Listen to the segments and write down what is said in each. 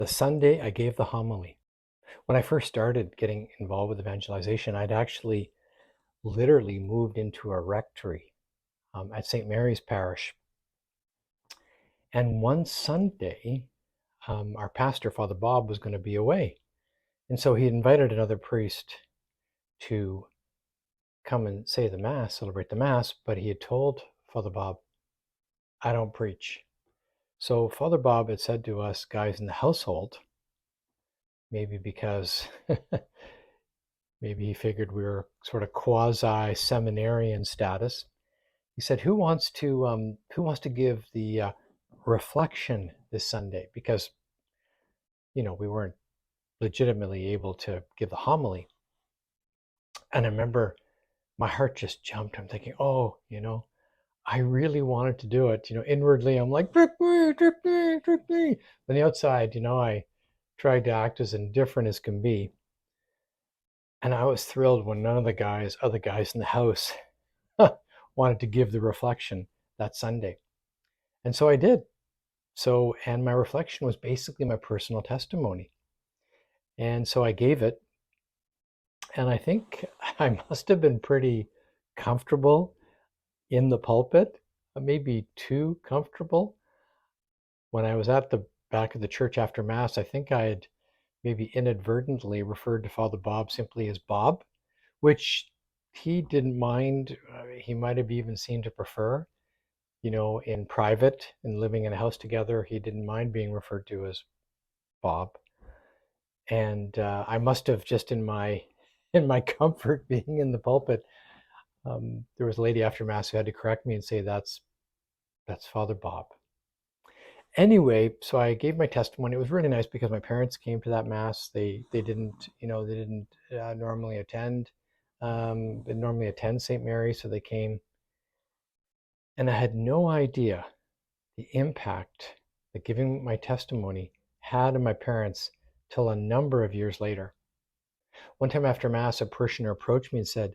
the Sunday I gave the homily. When I first started getting involved with evangelization, I'd actually literally moved into a rectory at St. Mary's Parish. And one Sunday, our pastor, Father Bob, was going to be away. And so he invited another priest to come and say the Mass, celebrate the Mass, but he had told Father Bob, I don't preach. So Father Bob had said to us guys in the household, maybe because maybe he figured we were sort of quasi-seminarian status. He said, "Who wants to give the reflection this Sunday?" Because we weren't legitimately able to give the homily. And I remember my heart just jumped. I'm thinking, oh, I really wanted to do it. Inwardly, I'm like, drip me, drip me, drip me. On the outside, I tried to act as indifferent as can be. And I was thrilled when none of the other guys in the house wanted to give the reflection that Sunday. And so I did. And my reflection was basically my personal testimony. And so I gave it. And I think I must have been pretty comfortable in the pulpit, maybe too comfortable. When I was at the back of the church after Mass, I think I had maybe inadvertently referred to Father Bob simply as Bob, which he didn't mind. He might have even seemed to prefer. In private and living in a house together, he didn't mind being referred to as Bob. And I must have just in my comfort being in the pulpit, there was a lady after Mass who had to correct me and say, that's Father Bob. Anyway, so I gave my testimony. It was really nice because my parents came to that Mass. They didn't normally attend. They normally attend St. Mary, so they came. And I had no idea the impact that giving my testimony had on my parents till a number of years later. One time after Mass, a parishioner approached me and said,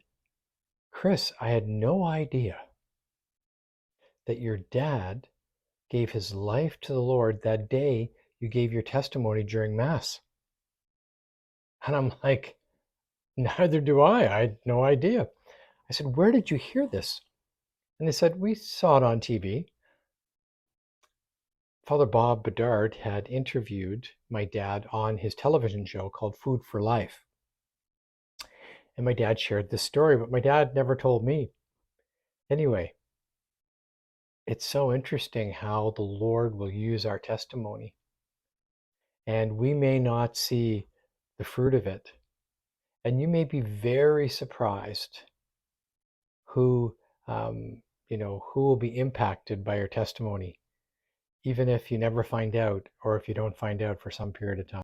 "Chris, I had no idea that your dad gave his life to the Lord that day you gave your testimony during Mass." And I'm like, neither do I. I had no idea. I said, "Where did you hear this?" And they said, "We saw it on TV." Father Bob Bedard had interviewed my dad on his television show called Food for Life. And my dad shared this story, but my dad never told me. Anyway, it's so interesting how the Lord will use our testimony. And we may not see the fruit of it. And you may be very surprised who will be impacted by your testimony, even if you never find out, or if you don't find out for some period of time.